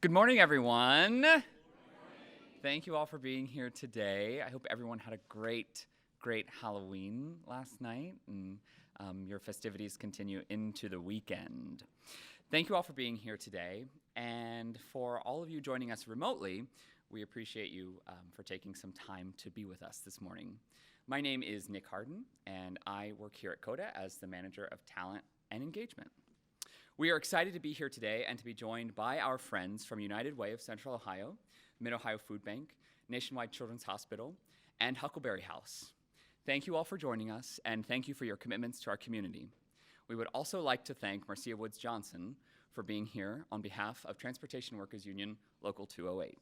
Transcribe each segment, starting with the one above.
Good morning, everyone. Thank you all for being here today. I hope everyone had a great Halloween last night, and your festivities continue into the weekend. Thank you all for being here today, and for all of you joining us remotely, we appreciate you for taking some time to be with us this morning. My name is Nick Harden, and I work here at COTA as the Manager of Talent and Engagement. We are excited to be here today and to be joined by our friends from United Way of Central Ohio, Mid-Ohio Food Bank, Nationwide Children's Hospital, and Huckleberry House. Thank you all for joining us, and thank you for your commitments to our community. We would also like to thank Marcia Woods Johnson for being here on behalf of Transportation Workers Union Local 208.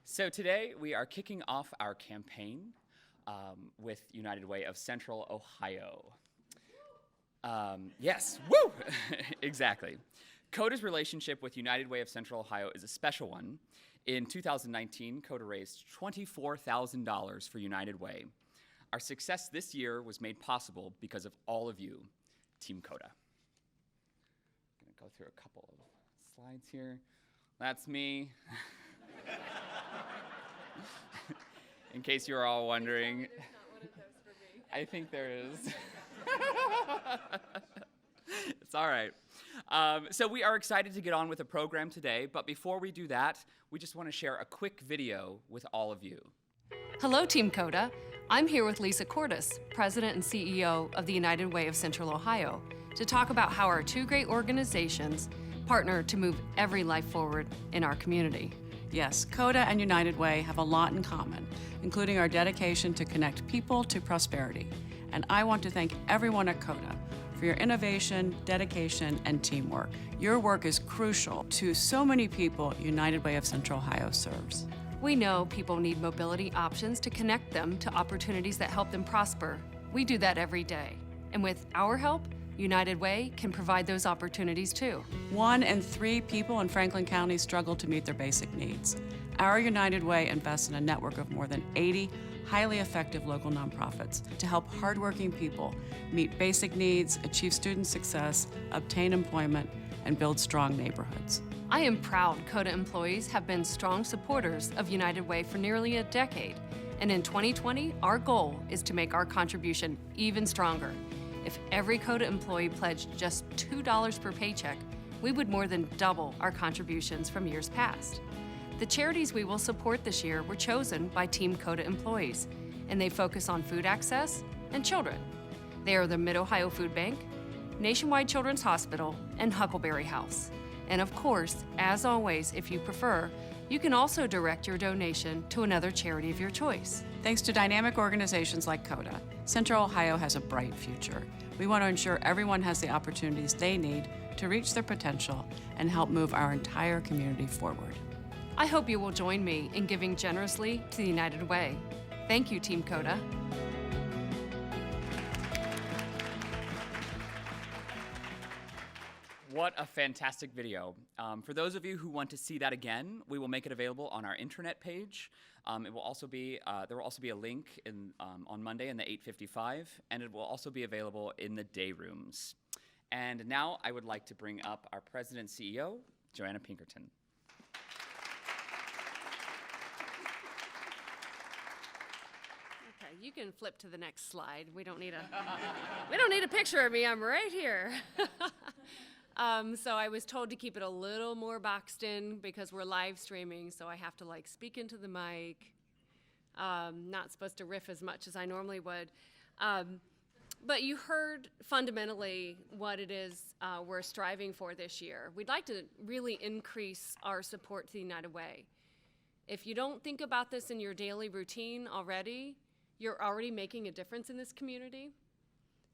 So today we are kicking off our campaign with United Way of Central Ohio. Yes, woo! Exactly. COTA's relationship with United Way of Central Ohio is a special one. In 2019, COTA raised $24,000 for United Way. Our success this year was made possible because of all of you, Team COTA. I'm gonna go through a couple of slides here. That's me. In case you were all wondering. There's not one of those for me. I think there is. It's all right. So we are excited to get on with the program today, but before we do that, we just want to share a quick video with all of you. Hello, Team COTA. I'm here with Lisa Cordes, President and CEO of the United Way of Central Ohio, to talk about how our two great organizations partner to move every life forward in our community. Yes, COTA and United Way have a lot in common, including our dedication to connect people to prosperity. And I want to thank everyone at COTA for your innovation, dedication, and teamwork. Your work is crucial to so many people United Way of Central Ohio serves. We know people need mobility options to connect them to opportunities that help them prosper. We do that every day. And with our help, United Way can provide those opportunities too. 1 in 3 people in Franklin County struggle to meet their basic needs. Our United Way invests in a network of more than 80 highly effective local nonprofits to help hardworking people meet basic needs, achieve student success, obtain employment, and build strong neighborhoods. I am proud COTA employees have been strong supporters of United Way for nearly a decade. And in 2020, our goal is to make our contribution even stronger. If every COTA employee pledged just $2 per paycheck, we would more than double our contributions from years past. The charities we will support this year were chosen by Team COTA employees, and they focus on food access and children. They are the Mid-Ohio Food Bank, Nationwide Children's Hospital, and Huckleberry House. And of course, as always, if you prefer, you can also direct your donation to another charity of your choice. Thanks to dynamic organizations like COTA, Central Ohio has a bright future. We want to ensure everyone has the opportunities they need to reach their potential and help move our entire community forward. I hope you will join me in giving generously to the United Way. Thank you, Team COTA. What a fantastic video. For those of you who want to see that again, we will make it available on our internet page. It will also be, there will also be a link on Monday in the 8:55, and it will also be available in the day rooms. And now I would like to bring up our President and CEO, Joanna Pinkerton. Okay, you can flip to the next slide. We don't need a picture of me. I'm right here. So I was told to keep it a little more boxed in because we're live streaming, so I have to like speak into the mic. Not supposed to riff as much as I normally would. But you heard fundamentally what it is we're striving for this year. We'd like to really increase our support to the United Way. If you don't think about this in your daily routine already, you're already making a difference in this community.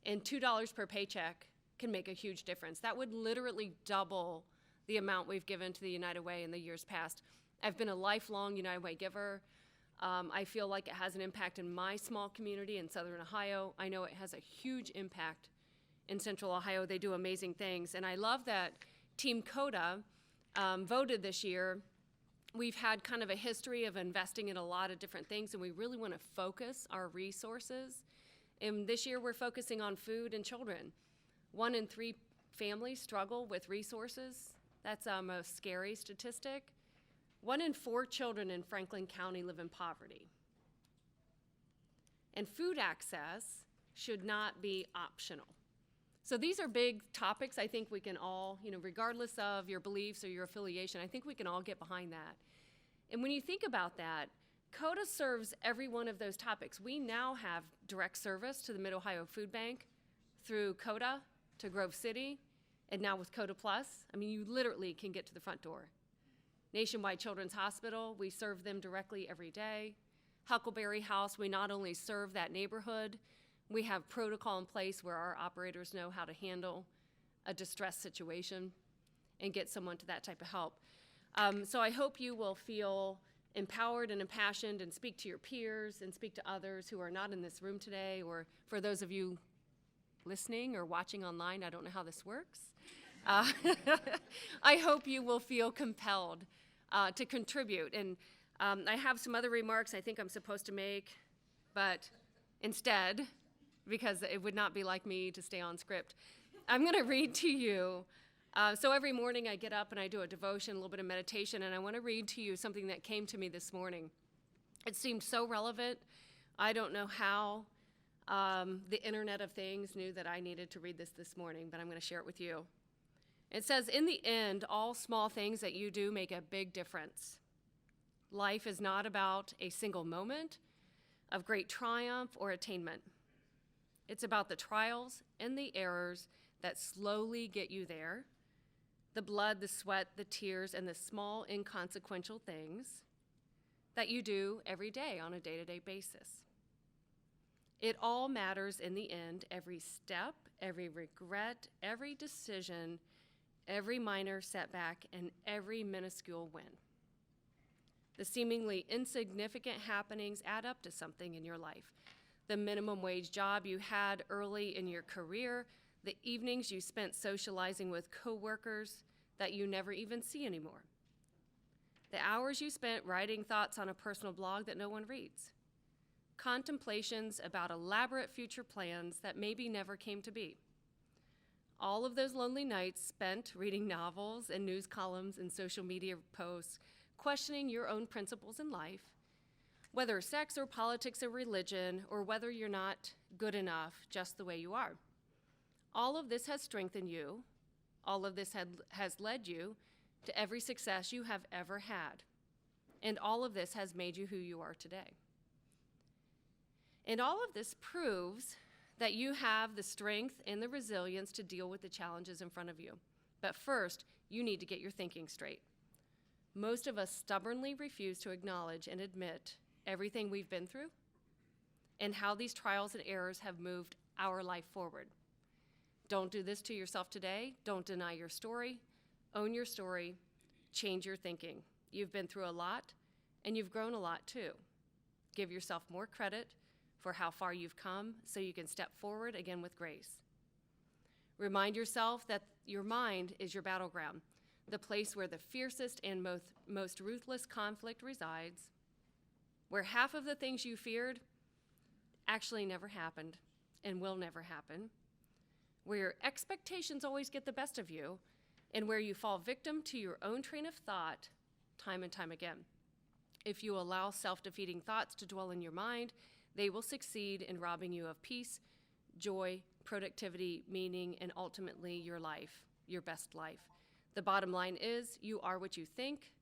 And $2 per paycheck can make a huge difference. That would literally double the amount we've given to the United Way in the years past. I've been a lifelong United Way giver. I feel like it has an impact in my small community in Southern Ohio. I know it has a huge impact in Central Ohio. They do amazing things. And I love that Team COTA voted this year. We've had kind of a history of investing in a lot of different things, and we really want to focus our resources. And this year we're focusing on food and children. 1 in 3 families struggle with resources. That's a most scary statistic. 1 in 4 children in Franklin County live in poverty. And food access should not be optional. So these are big topics I think we can all, regardless of your beliefs or your affiliation, I think we can all get behind that. And when you think about that, COTA serves every one of those topics. We now have direct service to the Mid-Ohio Food Bank through COTA to Grove City, and now with COTA Plus, you literally can get to the front door. Nationwide Children's Hospital, we serve them directly every day. Huckleberry House, we not only serve that neighborhood, we have protocol in place where our operators know how to handle a distressed situation and get someone to that type of help. So I hope you will feel empowered and impassioned and speak to your peers and speak to others who are not in this room today, or for those of you listening or watching online, I don't know how this works. I hope you will feel compelled to contribute. And I have some other remarks I think I'm supposed to make, but instead, because it would not be like me to stay on script, I'm going to read to you. So every morning I get up and I do a devotion, a little bit of meditation, and I want to read to you something that came to me this morning. It seemed so relevant. I don't know how the Internet of Things knew that I needed to read this morning, but I'm going to share it with you. It says, "In the end, all small things that you do make a big difference. Life is not about a single moment of great triumph or attainment. It's about the trials and the errors that slowly get you there, the blood, the sweat, the tears, and the small inconsequential things that you do every day on a day-to-day basis. It all matters in the end, every step, every regret, every decision, every minor setback, and every minuscule win. The seemingly insignificant happenings add up to something in your life. The minimum wage job you had early in your career, the evenings you spent socializing with coworkers that you never even see anymore. The hours you spent writing thoughts on a personal blog that no one reads. Contemplations about elaborate future plans that maybe never came to be. All of those lonely nights spent reading novels and news columns and social media posts, questioning your own principles in life, whether sex or politics or religion, or whether you're not good enough just the way you are. All of this has strengthened you. All of this has led you to every success you have ever had. And all of this has made you who you are today. And all of this proves that you have the strength and the resilience to deal with the challenges in front of you. But first, you need to get your thinking straight. Most of us stubbornly refuse to acknowledge and admit everything we've been through and how these trials and errors have moved our life forward. Don't do this to yourself today. Don't deny your story. Own your story. Change your thinking. You've been through a lot, and you've grown a lot too. Give yourself more credit for how far you've come so you can step forward again with grace. Remind yourself that your mind is your battleground, the place where the fiercest and most ruthless conflict resides, where half of the things you feared actually never happened and will never happen, where your expectations always get the best of you, and where you fall victim to your own train of thought time and time again. If you allow self-defeating thoughts to dwell in your mind, they will succeed in robbing you of peace, joy, productivity, meaning, and ultimately your life, your best life. The bottom line is you are what you think,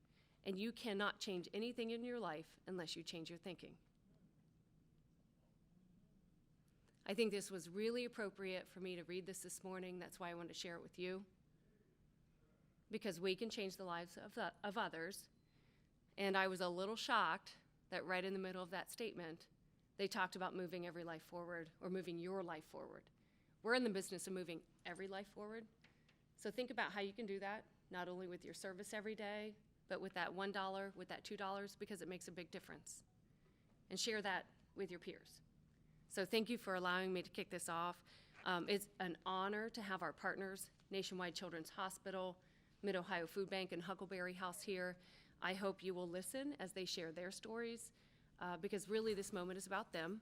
and you cannot change anything in your life unless you change your thinking. I think this was really appropriate for me to read this morning. That's why I wanted to share it with you, because we can change the lives of others. And I was a little shocked that right in the middle of that statement, they talked about moving every life forward, or moving your life forward. We're in the business of moving every life forward. So think about how you can do that, not only with your service every day, but with that $1, with that $2, because it makes a big difference. And share that with your peers. So thank you for allowing me to kick this off. It's an honor to have our partners, Nationwide Children's Hospital, Mid-Ohio Food Bank, and Huckleberry House here. I hope you will listen as they share their stories, because really this moment is about them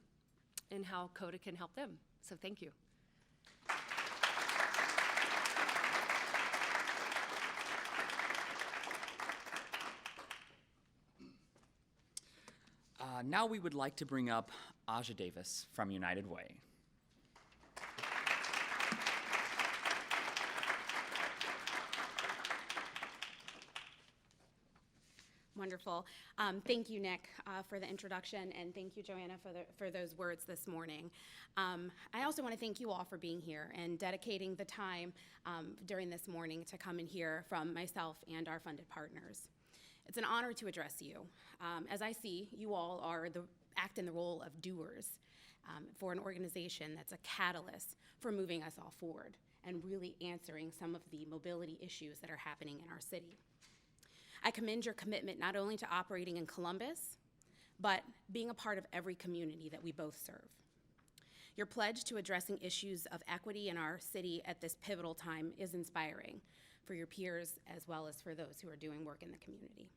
and how COTA can help them. So thank you. Now we would like to bring up Aja Davis from United Way. Wonderful. Thank you, Nick, for the introduction, and thank you, Joanna, for those words this morning. I also want to thank you all for being here and dedicating the time during this morning to come and hear from myself and our funded partners. It's an honor to address you. As I see, you all act in the role of doers for an organization that's a catalyst for moving us all forward and really answering some of the mobility issues that are happening in our city. I commend your commitment not only to operating in Columbus, but being a part of every community that we both serve. Your pledge to addressing issues of equity in our city at this pivotal time is inspiring for your peers as well as for those who are doing work in the community.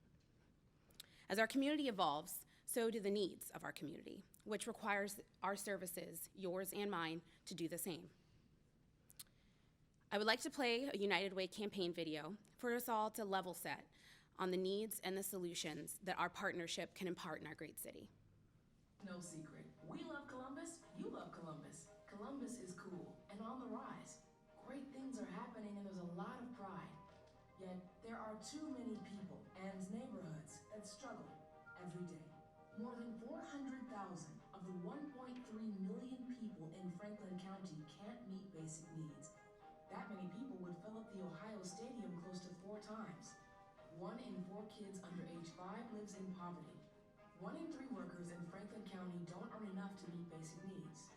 As our community evolves, so do the needs of our community, which requires our services, yours and mine, to do the same. I would like to play a United Way campaign video for us all to level set on the needs and the solutions that our partnership can impart in our great city. No secret. We love Columbus, you love Columbus. Columbus is cool and on the rise. Great things are happening and there's a lot of pride. Yet there are too many people and neighborhoods that struggle every day. More than 400,000 of the 1.3 million people in Franklin County can't meet basic needs. That many people would fill up the Ohio Stadium close to 4 times. 1 in 4 kids under age 5 lives in poverty. 1 in 3 workers in Franklin County don't earn enough to meet basic needs.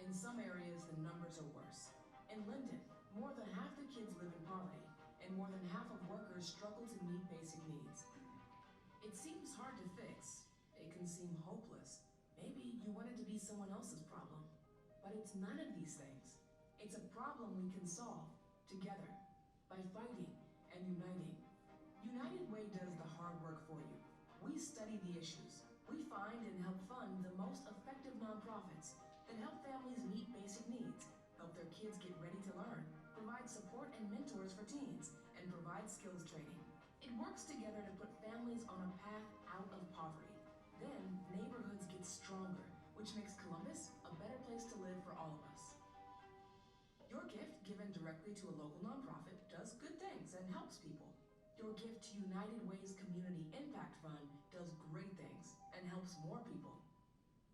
In some areas, the numbers are worse. In Linden, more than half the kids live in poverty, and more than half of workers struggle to meet basic needs. It seems hard to fix. It can seem hopeless. Maybe you want it to be someone else's problem. But it's none of these things. It's a problem we can solve together by fighting and uniting. United Way does the hard work for you. We study the issues. We find and help fund the most effective nonprofits that help families meet basic needs, help their kids get ready to learn, provide support and mentors for teens, and provide skills training. It works together to put families on a path out of poverty. Then neighborhoods get stronger, which makes Columbus a better place to live for all of us. Your gift, given directly to a local nonprofit, does good things and helps people. Your gift to United Way's Community Impact Fund does great things and helps more people.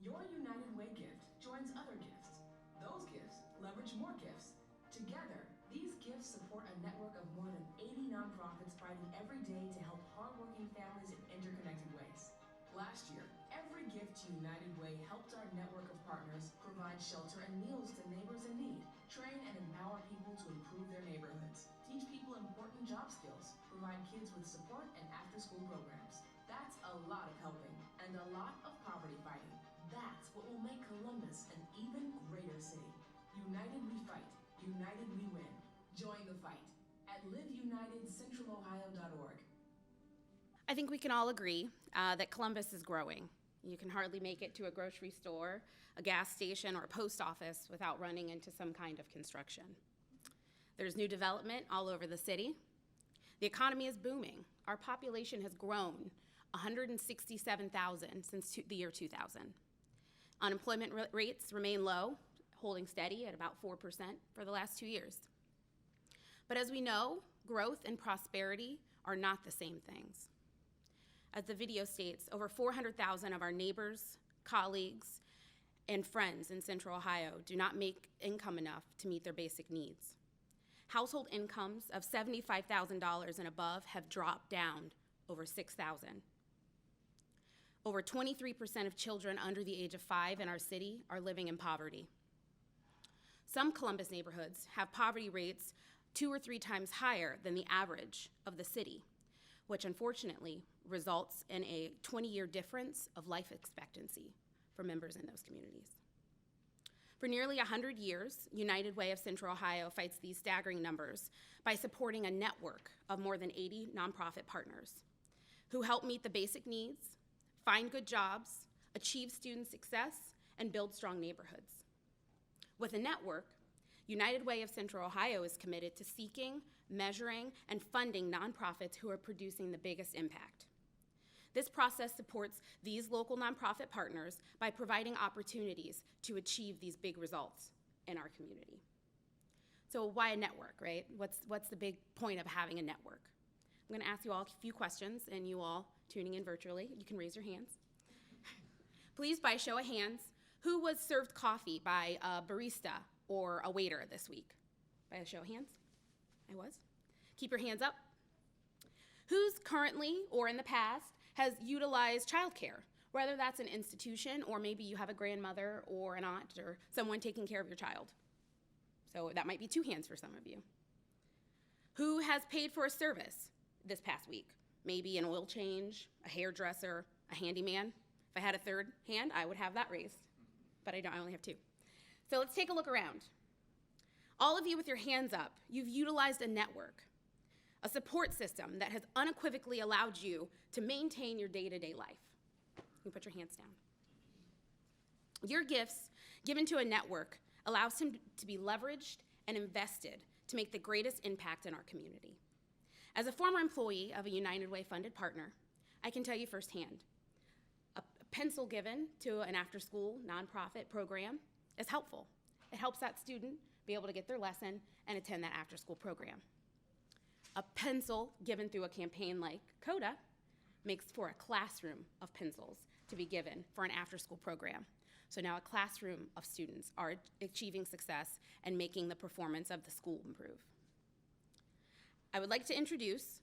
Your United Way gift joins other gifts. Those gifts leverage more gifts. Together, these gifts support a network of more than 80 nonprofits fighting every day to help hardworking families in interconnected ways. Last year, every gift to United Way helped our network of partners provide shelter and meals to neighbors in need, train and empower people to improve their neighborhoods, teach people important job skills, provide kids with support and after-school programs. That's a lot of helping and a lot of poverty fighting. That's what will make Columbus an even greater city. United we fight. United we win. Join the fight at liveunitedcentralohio.org. I think we can all agree that Columbus is growing. You can hardly make it to a grocery store, a gas station, or a post office without running into some kind of construction. There's new development all over the city. The economy is booming. Our population has grown 167,000 since the year 2000. Unemployment rates remain low, holding steady at about 4% for the last 2 years. But as we know, growth and prosperity are not the same things. As the video states, over 400,000 of our neighbors, colleagues, and friends in Central Ohio do not make income enough to meet their basic needs. Household incomes of $75,000 and above have dropped down over 6,000. Over 23% of children under the age of 5 in our city are living in poverty. Some Columbus neighborhoods have poverty rates 2 or 3 times higher than the average of the city, which unfortunately results in a 20-year difference of life expectancy for members in those communities. For nearly 100 years, United Way of Central Ohio fights these staggering numbers by supporting a network of more than 80 nonprofit partners who help meet the basic needs, find good jobs, achieve student success, and build strong neighborhoods. With a network, United Way of Central Ohio is committed to seeking, measuring, and funding nonprofits who are producing the biggest impact. This process supports these local nonprofit partners by providing opportunities to achieve these big results in our community. So why a network, right? What's the big point of having a network? I'm gonna ask you all a few questions, and you all tuning in virtually, you can raise your hands. Please, by show of hands, who was served coffee by a barista or a waiter this week? By a show of hands? I was. Keep your hands up. Who's currently or in the past has utilized childcare, whether that's an institution or maybe you have a grandmother or an aunt or someone taking care of your child? So that might be 2 hands for some of you. Who has paid for a service this past week? Maybe an oil change, a hairdresser, a handyman. If I had a 3rd hand, I would have that raised, but I don't, I only have 2. So let's take a look around. All of you with your hands up, you've utilized a network, a support system that has unequivocally allowed you to maintain your day-to-day life. You can put your hands down. Your gifts given to a network allows him to be leveraged and invested to make the greatest impact in our community. As a former employee of a United Way funded partner, I can tell you firsthand, a pencil given to an after-school nonprofit program is helpful. It helps that student be able to get their lesson and attend that after-school program. A pencil given through a campaign like COTA makes for a classroom of pencils to be given for an after-school program. So now a classroom of students are achieving success and making the performance of the school improve. I would like to introduce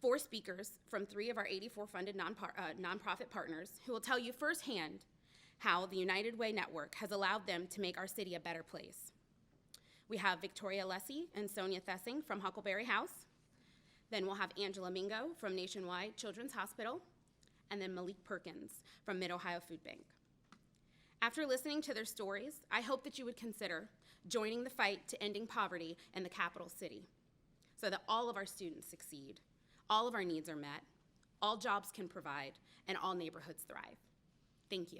4 speakers from 3 of our 84 funded nonprofit partners who will tell you firsthand how the United Way Network has allowed them to make our city a better place. We have Victoria Lessie and Sonia Thessing from Huckleberry House. Then we'll have Angela Mingo from Nationwide Children's Hospital, and then Malik Perkins from Mid-Ohio Food Bank. After listening to their stories, I hope that you would consider joining the fight to ending poverty in the capital city so that all of our students succeed, all of our needs are met, all jobs can provide, and all neighborhoods thrive. Thank you.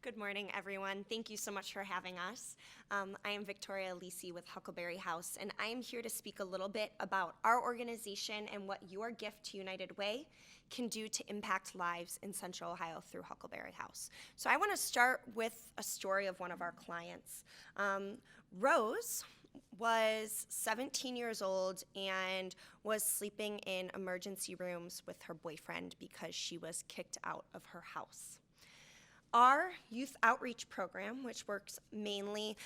Good morning, everyone. Thank you so much for having us. I am Victoria Lisi with Huckleberry House, and I am here to speak a little bit about our organization and what your gift to United Way can do to impact lives in Central Ohio through Huckleberry House. So I want to start with a story of one of our clients. Rose was 17 years old and was sleeping in emergency rooms with her boyfriend because she was kicked out of her house. Our youth outreach program, which works mainly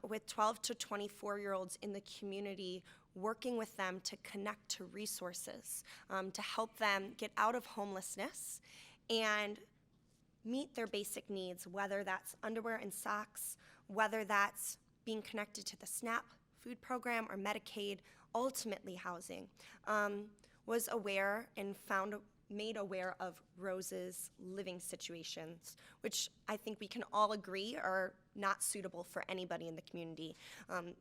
with 12 to 24-year-olds in the community, working with them to connect to resources, to help them get out of homelessness and meet their basic needs, whether that's underwear and socks, whether that's being connected to the SNAP food program or Medicaid, ultimately housing, was aware and made aware of Rose's living situations, which I think we can all agree are not suitable for anybody in the community,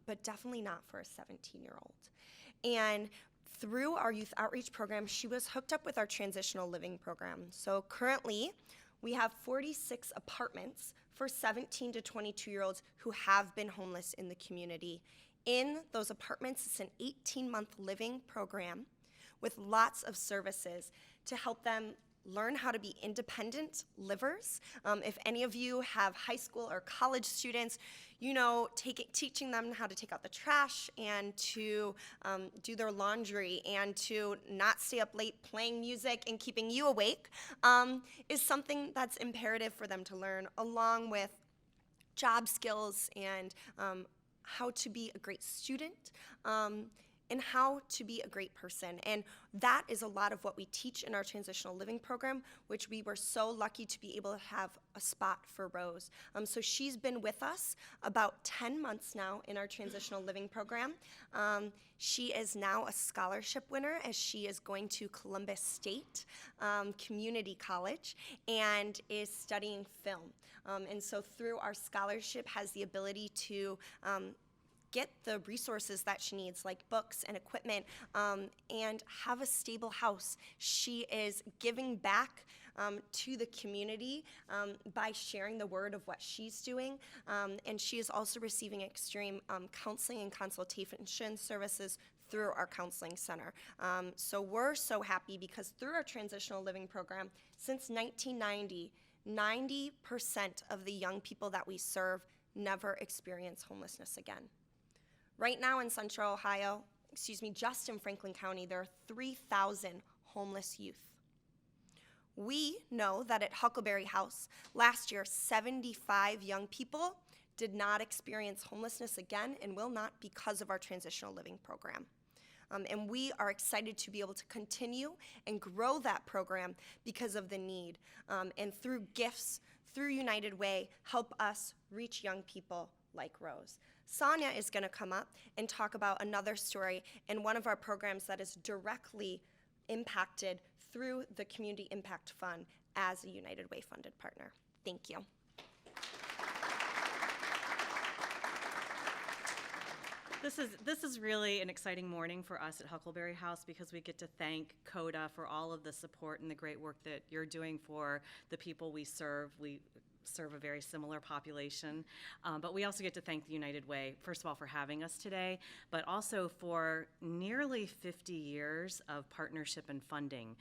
but definitely not for a 17-year-old. And through our youth outreach program, she was hooked up with our transitional living program. So currently, we have 46 apartments for 17 to 22-year-olds who have been homeless in the community. In those apartments, it's an 18-month living program with lots of services to help them learn how to be independent livers. If any of you have high school or college students, you know, teaching them how to take out the trash and to do their laundry and to not stay up late playing music and keeping you awake is something that's imperative for them to learn, along with job skills and how to be a great student, and how to be a great person. And that is a lot of what we teach in our transitional living program, which we were so lucky to be able to have a spot for Rose. So she's been with us about 10 months now in our transitional living program. She is now a scholarship winner as she is going to Columbus State Community College and is studying film. And so through our scholarship has the ability to get the resources that she needs, like books and equipment, and have a stable house. She is giving back to the community by sharing the word of what she's doing. And she is also receiving extreme counseling and consultation services through our counseling center. So we're so happy because through our transitional living program, since 1990, 90% of the young people that we serve never experience homelessness again. Right now in Central Ohio, just in Franklin County, there are 3,000 homeless youth. We know that at Huckleberry House, last year, 75 young people did not experience homelessness again and will not because of our transitional living program. And we are excited to be able to continue and grow that program because of the need. And through gifts, through United Way, help us reach young people like Rose. Sonia is going to come up and talk about another story in one of our programs that is directly impacted through the Community Impact Fund as a United Way funded partner. Thank you. This is really an exciting morning for us at Huckleberry House because we get to thank COTA for all of the support and the great work that you're doing for the people we serve. We serve a very similar population, but we also get to thank the United Way, first of all, for having us today, but also for nearly 50 years of partnership and funding.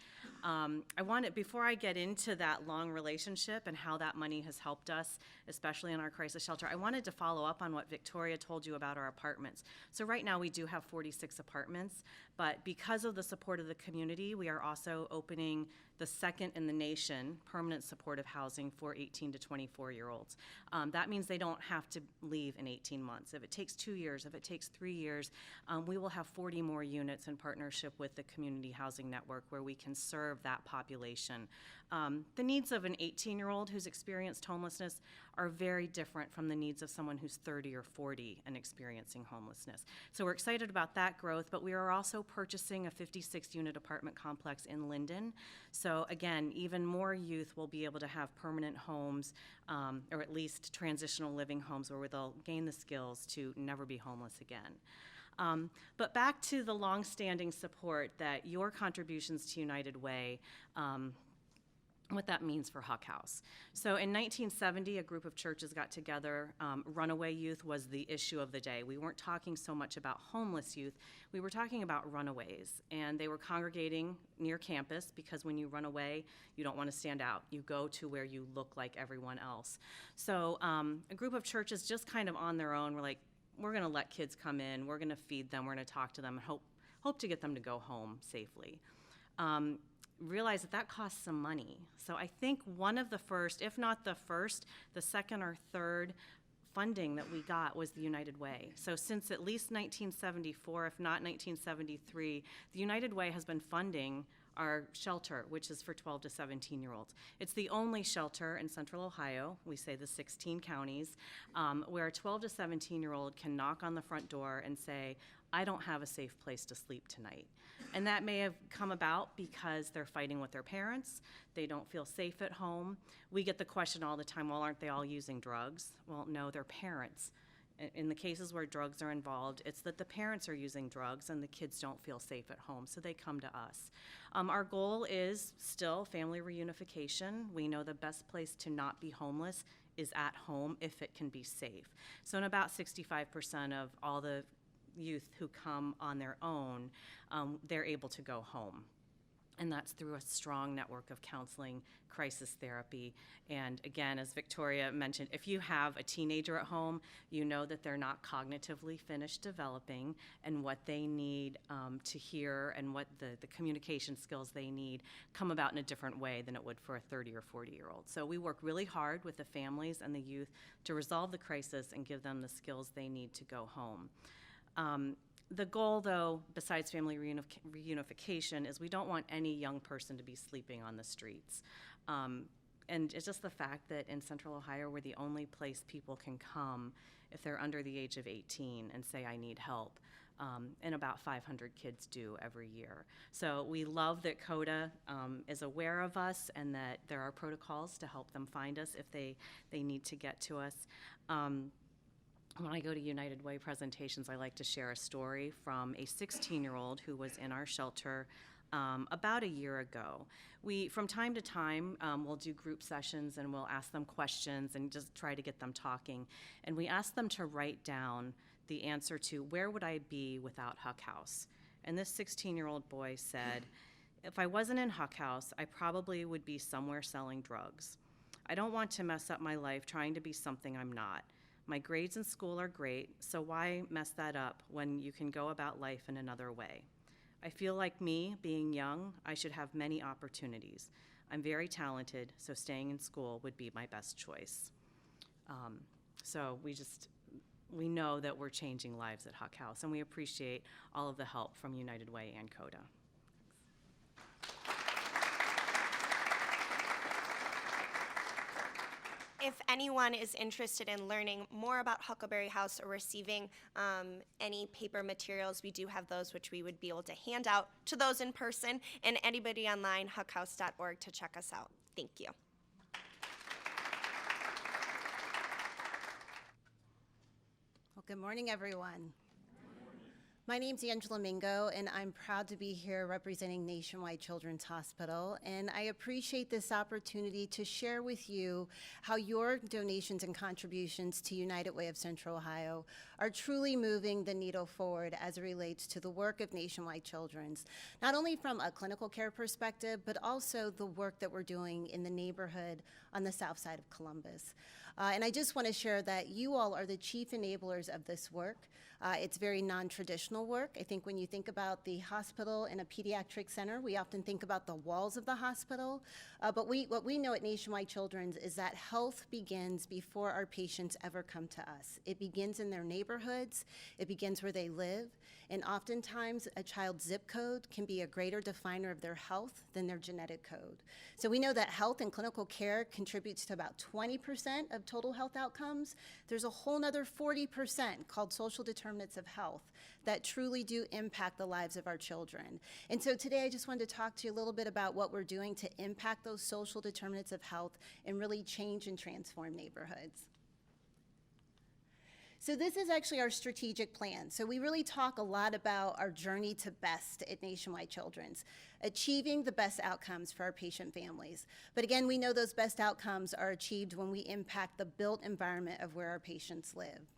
Before I get into that long relationship and how that money has helped us, especially in our crisis shelter, I wanted to follow up on what Victoria told you about our apartments. So right now we do have 46 apartments, but because of the support of the community, we are also opening the second in the nation permanent supportive housing for 18 to 24-year-olds. That means they don't have to leave in 18 months. If it takes 2 years, if it takes 3 years, we will have 40 more units in partnership with the Community Housing Network where we can serve that population. The needs of an 18-year-old who's experienced homelessness are very different from the needs of someone who's 30 or 40 and experiencing homelessness. So we're excited about that growth, but we are also purchasing a 56-unit apartment complex in Linden. So again, even more youth will be able to have permanent homes, or at least transitional living homes where they'll gain the skills to never be homeless again. But back to the longstanding support that your contributions to United Way, what that means for Huck House. So in 1970, a group of churches got together. Runaway youth was the issue of the day. We weren't talking so much about homeless youth. We were talking about runaways. And they were congregating near campus because when you run away, you don't want to stand out. You go to where you look like everyone else. So a group of churches just kind of on their own were like, we're going to let kids come in. We're going to feed them. We're going to talk to them and hope to get them to go home safely. Realize that costs some money. So I think one of the first, if not the first, the second or third funding that we got was the United Way. So since at least 1974, if not 1973, the United Way has been funding our shelter, which is for 12 to 17-year-olds. It's the only shelter in Central Ohio, we say the 16 counties, where a 12 to 17-year-old can knock on the front door and say, I don't have a safe place to sleep tonight. And that may have come about because they're fighting with their parents, they don't feel safe at home. We get the question all the time, well, aren't they all using drugs? Well, no, they're parents. In the cases where drugs are involved, it's that the parents are using drugs and the kids don't feel safe at home, so they come to us. Our goal is still family reunification. We know the best place to not be homeless is at home if it can be safe. So in about 65% of all the youth who come on their own, they're able to go home. And that's through a strong network of counseling, crisis therapy, and again, as Victoria mentioned, if you have a teenager at home, you know that they're not cognitively finished developing, and what they need to hear and what the communication skills they need come about in a different way than it would for a 30 or 40-year-old. So we work really hard with the families and the youth to resolve the crisis and give them the skills they need to go home. The goal, though, besides family reunification, is we don't want any young person to be sleeping on the streets. And it's just the fact that in Central Ohio, we're the only place people can come if they're under the age of 18 and say, I need help. And about 500 kids do every year. So we love that COTA is aware of us and that there are protocols to help them find us if they need to get to us. When I go to United Way presentations, I like to share a story from a 16-year-old who was in our shelter about a year ago. From time to time, we'll do group sessions and we'll ask them questions and just try to get them talking. And we ask them to write down the answer to, where would I be without Huck House? And this 16-year-old boy said, if I wasn't in Huck House, I probably would be somewhere selling drugs. I don't want to mess up my life trying to be something I'm not. My grades in school are great, so why mess that up when you can go about life in another way? I feel like me, being young, I should have many opportunities. I'm very talented, so staying in school would be my best choice. So we know that we're changing lives at Huck House, and we appreciate all of the help from United Way and COTA. If anyone is interested in learning more about Huckleberry House or receiving any paper materials, we do have those which we would be able to hand out to those in person, and anybody online, huckhouse.org, to check us out. Thank you. Well, good morning, everyone. My name's Angela Mingo, and I'm proud to be here representing Nationwide Children's Hospital, and I appreciate this opportunity to share with you how your donations and contributions to United Way of Central Ohio are truly moving the needle forward as it relates to the work of Nationwide Children's, not only from a clinical care perspective, but also the work that we're doing in the neighborhood on the south side of Columbus. And I just want to share that you all are the chief enablers of this work. It's very non-traditional work. I think when you think about the hospital and a pediatric center, we often think about the walls of the hospital. But what we know at Nationwide Children's is that health begins before our patients ever come to us. It begins in their neighborhoods. It begins where they live. And oftentimes, a child's zip code can be a greater definer of their health than their genetic code. So we know that health and clinical care contributes to about 20% of total health outcomes. There's a whole nother 40% called social determinants of health that truly do impact the lives of our children. And so today I just wanted to talk to you a little bit about what we're doing to impact those social determinants of health and really change and transform neighborhoods. So this is actually our strategic plan. So we really talk a lot about our journey to best at Nationwide Children's, achieving the best outcomes for our patient families. But again, we know those best outcomes are achieved when we impact the built environment of where our patients live.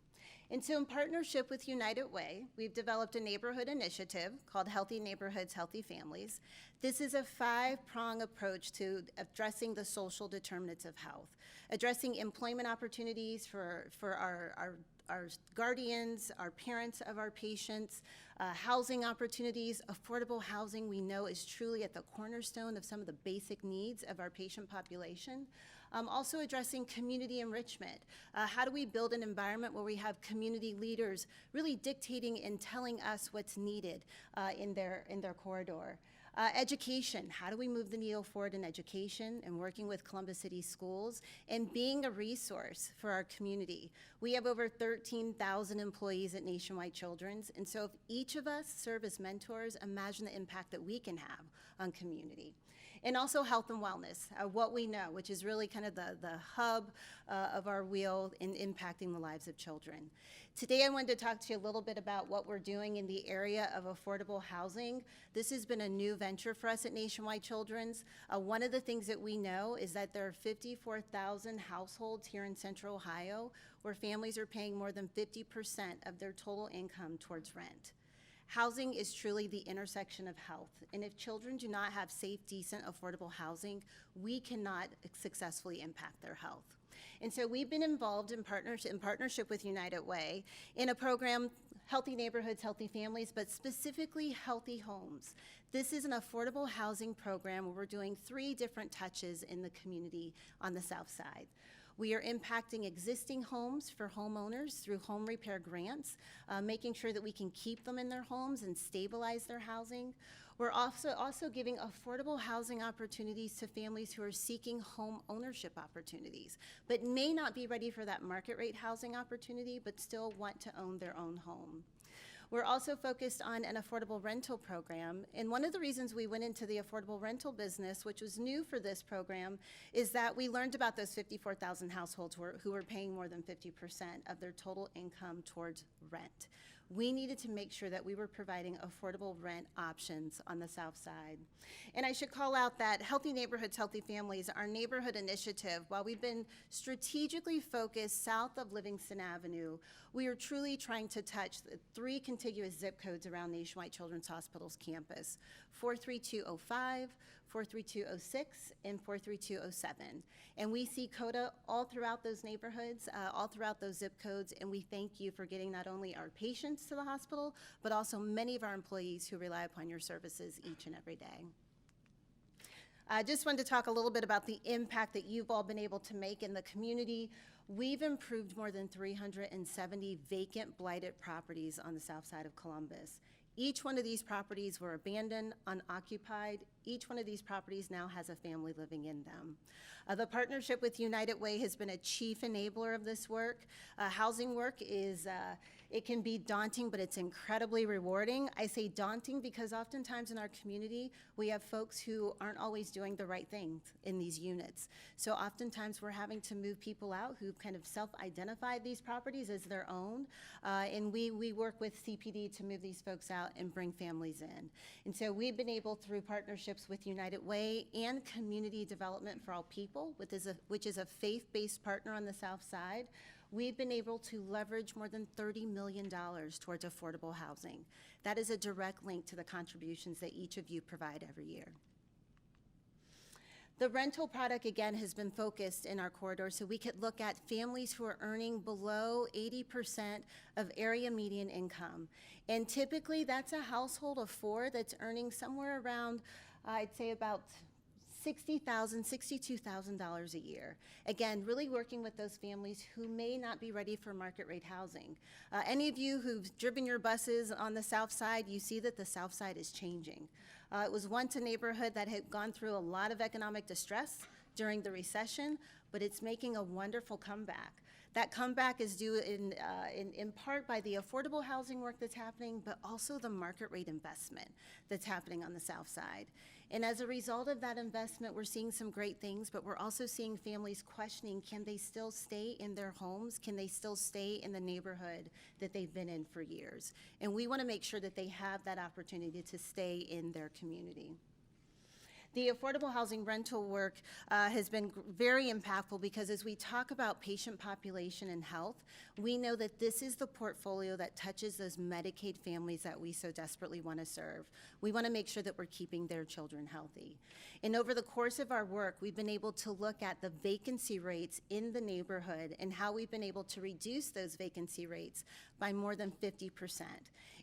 And so in partnership with United Way, we've developed a neighborhood initiative called Healthy Neighborhoods, Healthy Families. This is a 5-prong approach to addressing the social determinants of health, addressing employment opportunities for our guardians, our parents of our patients, housing opportunities. Affordable housing we know is truly at the cornerstone of some of the basic needs of our patient population. Also addressing community enrichment. How do we build an environment where we have community leaders really dictating and telling us what's needed in their corridor? Education, how do we move the needle forward in education and working with Columbus City Schools and being a resource for our community? We have over 13,000 employees at Nationwide Children's, and so if each of us serve as mentors, imagine the impact that we can have on community. And also health and wellness, what we know, which is really kind of the hub of our wheel in impacting the lives of children. Today I wanted to talk to you a little bit about what we're doing in the area of affordable housing. This has been a new venture for us at Nationwide Children's. One of the things that we know is that there are 54,000 households here in Central Ohio where families are paying more than 50% of their total income towards rent. Housing is truly the intersection of health, and if children do not have safe, decent, affordable housing, we cannot successfully impact their health. And so we've been involved in partnership with United Way in a program, Healthy Neighborhoods, Healthy Families, but specifically Healthy Homes. This is an affordable housing program where we're doing 3 different touches in the community on the south side. We are impacting existing homes for homeowners through home repair grants, making sure that we can keep them in their homes and stabilize their housing. We're also giving affordable housing opportunities to families who are seeking home ownership opportunities, but may not be ready for that market rate housing opportunity, but still want to own their own home. We're also focused on an affordable rental program, and one of the reasons we went into the affordable rental business, which was new for this program, is that we learned about those 54,000 households who were paying more than 50% of their total income towards rent. we needed to make sure that we were providing affordable rent options on the South Side. And I should call out that Healthy Neighborhoods, Healthy Families, our neighborhood initiative, while we've been strategically focused south of Livingston Avenue, we are truly trying to touch the 3 contiguous zip codes around Nationwide Children's Hospital's campus: 43205, 43206, and 43207. And we see COTA all throughout those neighborhoods, all throughout those zip codes, and we thank you for getting not only our patients to the hospital, but also many of our employees who rely upon your services each and every day. I just wanted to talk a little bit about the impact that you've all been able to make in the community. We've improved more than 370 vacant, blighted properties on the south side of Columbus. Each one of these properties were abandoned, unoccupied. Each one of these properties now has a family living in them. The partnership with United Way has been a chief enabler of this work. Housing work is, it can be daunting, but it's incredibly rewarding. I say daunting because oftentimes in our community, we have folks who aren't always doing the right things in these units. So oftentimes we're having to move people out who kind of self-identified these properties as their own. And we work with CPD to move these folks out and bring families in. And so we've been able, through partnerships with United Way and Community Development for All People, which is a faith-based partner on the South Side, we've been able to leverage more than $30 million towards affordable housing. That is a direct link to the contributions that each of you provide every year. The rental product, again, has been focused in our corridor, so we could look at families who are earning below 80% of area median income. And typically, that's a household of 4 that's earning somewhere around, I'd say about $60,000, $62,000 a year. Again, really working with those families who may not be ready for market rate housing. Any of you who've driven your buses on the South Side, you see that the South Side is changing. It was once a neighborhood that had gone through a lot of economic distress during the recession, but it's making a wonderful comeback. That comeback is due in part by the affordable housing work that's happening, but also the market rate investment that's happening on the South Side. And as a result of that investment, we're seeing some great things, but we're also seeing families questioning, can they still stay in their homes? Can they still stay in the neighborhood that they've been in for years? And we want to make sure that they have that opportunity to stay in their community. The affordable housing rental work has been very impactful because as we talk about patient population and health, we know that this is the portfolio that touches those Medicaid families that we so desperately want to serve. We want to make sure that we're keeping their children healthy. And over the course of our work, we've been able to look at the vacancy rates in the neighborhood and how we've been able to reduce those vacancy rates by more than 50%.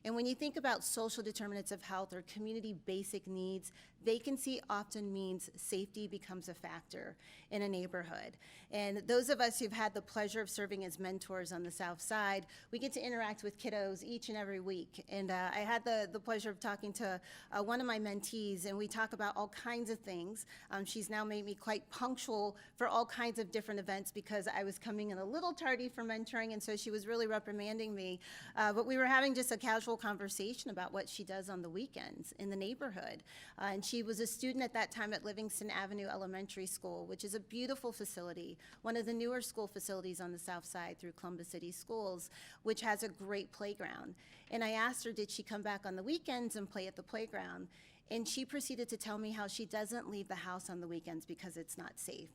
And when you think about social determinants of health or community basic needs, vacancy often means safety becomes a factor in a neighborhood. And those of us who've had the pleasure of serving as mentors on the South Side, we get to interact with kiddos each and every week. And I had the pleasure of talking to one of my mentees, and we talk about all kinds of things. She's now made me quite punctual for all kinds of different events because I was coming in a little tardy for mentoring, and so she was really reprimanding me. But we were having just a casual conversation about what she does on the weekends in the neighborhood. And she was a student at that time at Livingston Avenue Elementary School, which is a beautiful facility, one of the newer school facilities on the South Side through Columbus City Schools, which has a great playground. And I asked her, did she come back on the weekends and play at the playground? And she proceeded to tell me how she doesn't leave the house on the weekends because it's not safe.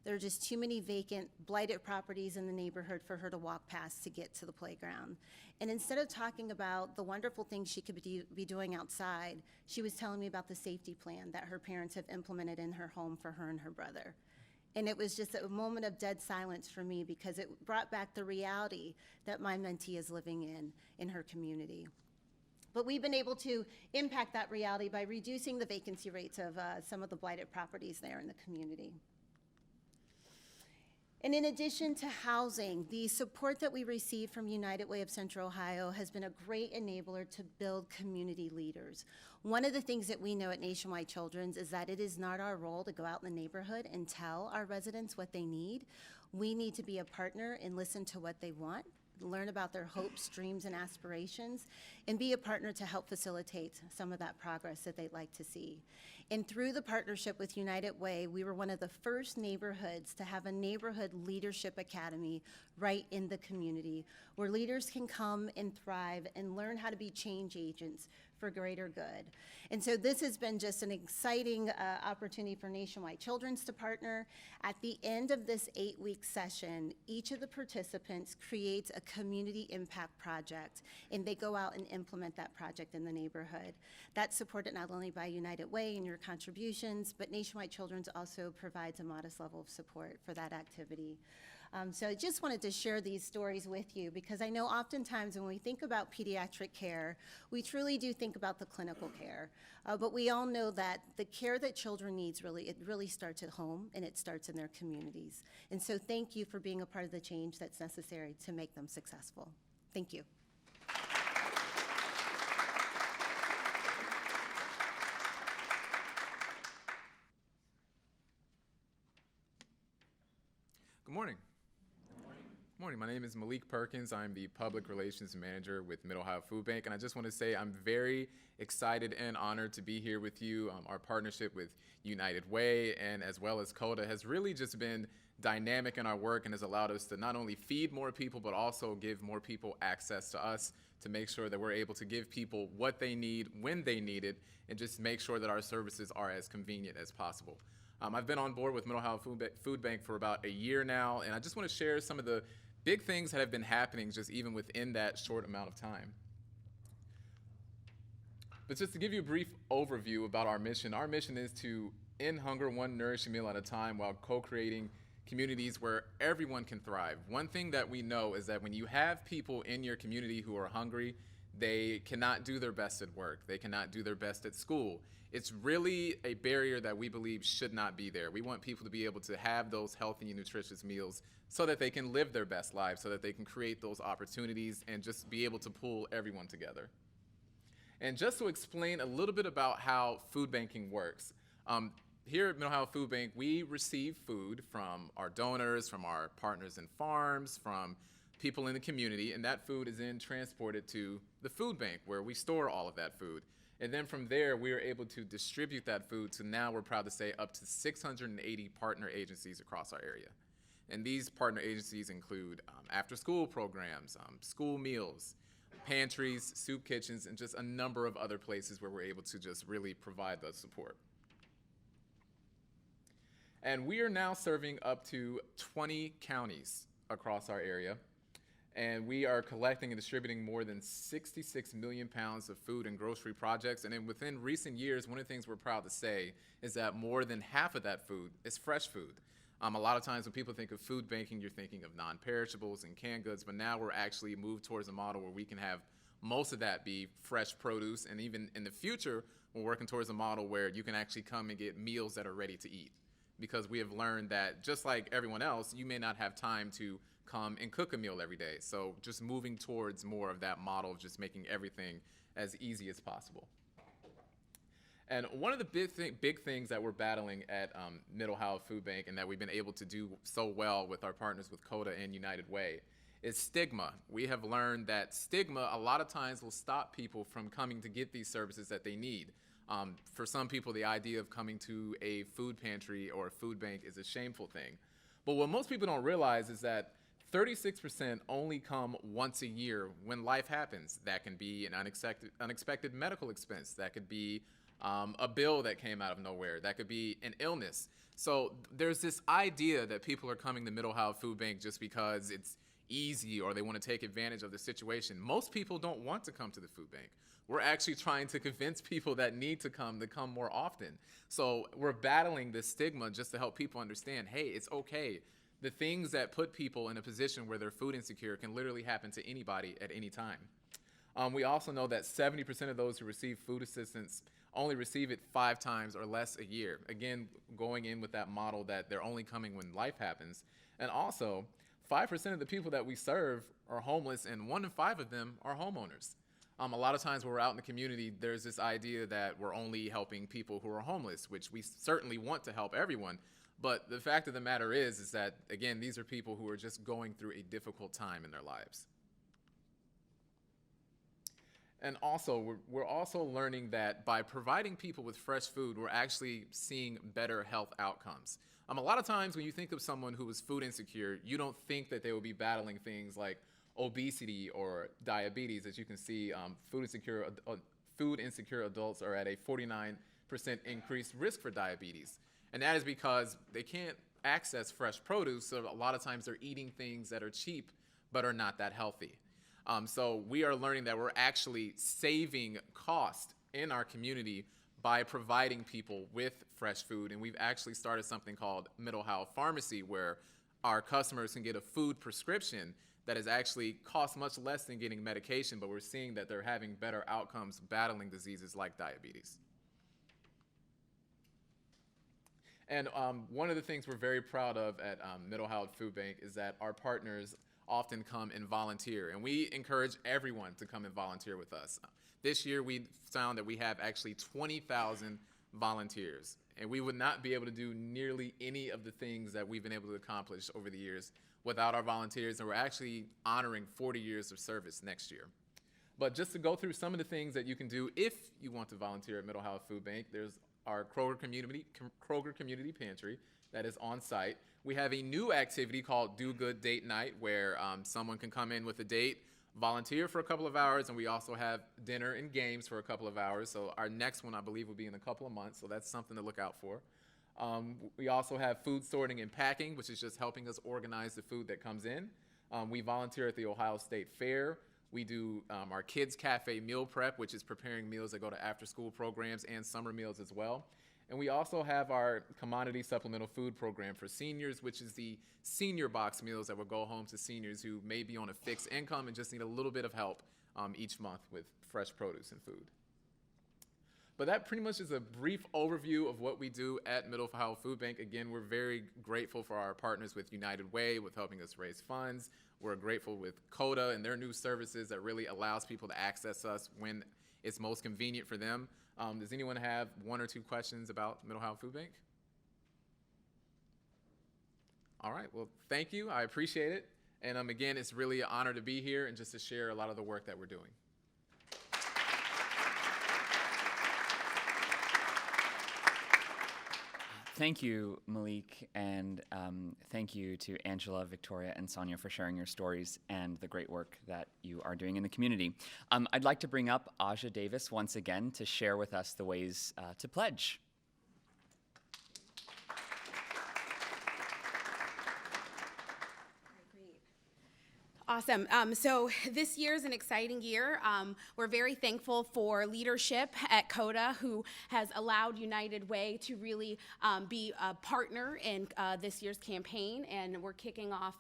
There are just too many vacant, blighted properties in the neighborhood for her to walk past to get to the playground. And instead of talking about the wonderful things she could be doing outside, she was telling me about the safety plan that her parents have implemented in her home for her and her brother. And it was just a moment of dead silence for me because it brought back the reality that my mentee is living in her community. But we've been able to impact that reality by reducing the vacancy rates of some of the blighted properties there in the community. And in addition to housing, the support that we receive from United Way of Central Ohio has been a great enabler to build community leaders. One of the things that we know at Nationwide Children's is that it is not our role to go out in the neighborhood and tell our residents what they need. We need to be a partner and listen to what they want, learn about their hopes, dreams, and aspirations, and be a partner to help facilitate some of that progress that they'd like to see. And through the partnership with United Way, we were one of the first neighborhoods to have a neighborhood leadership academy right in the community, where leaders can come and thrive and learn how to be change agents for greater good. And so this has been just an exciting opportunity for Nationwide Children's to partner. At the end of this 8-week session, each of the participants creates a community impact project, and they go out and implement that project in the neighborhood. That's supported not only by United Way and your contributions, but Nationwide Children's also provides a modest level of support for that activity. So I just wanted to share these stories with you because I know oftentimes when we think about pediatric care, we truly do think about the clinical care. But we all know that the care that children need, it really starts at home and it starts in their communities. And so thank you for being a part of the change that's necessary to make them successful. Thank you. Good morning. Morning, my name is Malik Perkins. I'm the Public Relations Manager with Mid-Ohio Food Bank, and I just want to say I'm very excited and honored to be here with you. Our partnership with United Way and as well as COTA has really just been dynamic in our work and has allowed us to not only feed more people, but also give more people access to us to make sure that we're able to give people what they need when they need it and just make sure that our services are as convenient as possible. I've been on board with Mid-Ohio Food Bank for about a year now, and I just want to share some of the big things that have been happening just even within that short amount of time. But just to give you a brief overview about our mission is to end hunger one nourishing meal at a time while co-creating communities where everyone can thrive. One thing that we know is that when you have people in your community who are hungry, they cannot do their best at work. They cannot do their best at school. It's really a barrier that we believe should not be there. We want people to be able to have those healthy and nutritious meals so that they can live their best lives, so that they can create those opportunities and just be able to pull everyone together. And just to explain a little bit about how food banking works, here at Mid-Ohio Food Bank, we receive food from our donors, from our partners in farms, from people in the community, and that food is then transported to the food bank where we store all of that food. And then from there, we are able to distribute that food to now, we're proud to say, up to 680 partner agencies across our area. And these partner agencies include after-school programs, school meals, pantries, soup kitchens, and just a number of other places where we're able to just really provide the support. And we are now serving up to 20 counties across our area. And we are collecting and distributing more than 66 million pounds of food and grocery projects. And then within recent years, one of the things we're proud to say is that more than half of that food is fresh food. A lot of times when people think of food banking, you're thinking of non-perishables and canned goods, but now we're actually moved towards a model where we can have most of that be fresh produce. And even in the future, we're working towards a model where you can actually come and get meals that are ready to eat. Because we have learned that just like everyone else, you may not have time to come and cook a meal every day. So just moving towards more of that model of just making everything as easy as possible. And one of the big things that we're battling at Mid-Ohio Food Bank and that we've been able to do so well with our partners with COTA and United Way is stigma. We have learned that stigma a lot of times will stop people from coming to get these services that they need. For some people, the idea of coming to a food pantry or a food bank is a shameful thing. But what most people don't realize is that 36% only come once a year when life happens. That can be an unexpected medical expense. That could be a bill that came out of nowhere. That could be an illness. So there's this idea that people are coming to Mid-Ohio Food Bank just because it's easy or they want to take advantage of the situation. Most people don't want to come to the food bank. We're actually trying to convince people that need to come more often. So we're battling this stigma just to help people understand, hey, it's okay. The things that put people in a position where they're food insecure can literally happen to anybody at any time. We also know that 70% of those who receive food assistance only receive it 5 times or less a year. Again, going in with that model that they're only coming when life happens. And also, 5% of the people that we serve are homeless, and 1 in 5 of them are homeowners. A lot of times when we're out in the community, there's this idea that we're only helping people who are homeless, which we certainly want to help everyone. But the fact of the matter is that, again, these are people who are just going through a difficult time in their lives. And also, we're also learning that by providing people with fresh food, we're actually seeing better health outcomes. A lot of times when you think of someone who is food insecure, you don't think that they will be battling things like obesity or diabetes. As you can see, food insecure adults are at a 49% increased risk for diabetes. And that is because they can't access fresh produce, so a lot of times they're eating things that are cheap but are not that healthy. So we are learning that we're actually saving cost in our community by providing people with fresh food. And we've actually started something called Middle Howe Pharmacy, where our customers can get a food prescription that is actually costs much less than getting medication, but we're seeing that they're having better outcomes battling diseases like diabetes. And one of the things we're very proud of at Middle Howe Food Bank is that our partners often come and volunteer, and we encourage everyone to come and volunteer with us. This year we found that we have actually 20,000 volunteers, and we would not be able to do nearly any of the things that we've been able to accomplish over the years without our volunteers, and we're actually honoring 40 years of service next year. But just to go through some of the things that you can do if you want to volunteer at Middle Howe Food Bank, there's our Kroger Community Pantry that is on site. We have a new activity called Do Good Date Night, where someone can come in with a date, volunteer for a couple of hours, and we also have dinner and games for a couple of hours. So our next one, I believe, will be in a couple of months, so that's something to look out for. We also have food sorting and packing, which is just helping us organize the food that comes in. We volunteer at the Ohio State Fair. We do our Kids Cafe meal prep, which is preparing meals that go to after-school programs and summer meals as well. And we also have our commodity supplemental food program for seniors, which is the senior box meals that will go home to seniors who may be on a fixed income and just need a little bit of help each month with fresh produce and food. But that pretty much is a brief overview of what we do at Middle Howe Food Bank. Again, we're very grateful for our partners with United Way, with helping us raise funds. We're grateful with COTA and their new services that really allows people to access us when it's most convenient for them. Does anyone have one or two questions about Middle Howe Food Bank? All right, well, thank you. I appreciate it. And again, it's really an honor to be here and just to share a lot of the work that we're doing. Thank you, Malik, and thank you to Angela, Victoria, and Sonia for sharing your stories and the great work that you are doing in the community. I'd like to bring up Aja Davis once again to share with us the ways to pledge. Awesome. So this year is an exciting year. We're very thankful for leadership at COTA, who has allowed United Way to really be a partner in this year's campaign. And we're kicking off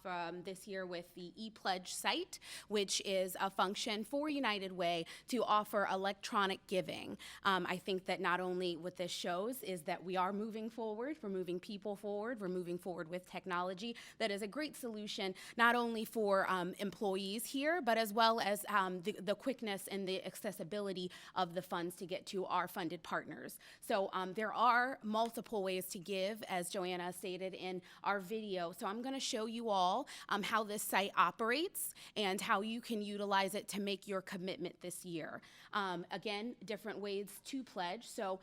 this year with the ePledge site, which is a function for United Way to offer electronic giving. I think that not only what this shows is that we are moving forward, we're moving people forward, we're moving forward with technology that is a great solution, not only for employees here, but as well as the quickness and the accessibility of the funds to get to our funded partners. So there are multiple ways to give, as Joanna stated in our video. So I'm going to show you all how this site operates and how you can utilize it to make your commitment this year. Again, different ways to pledge. So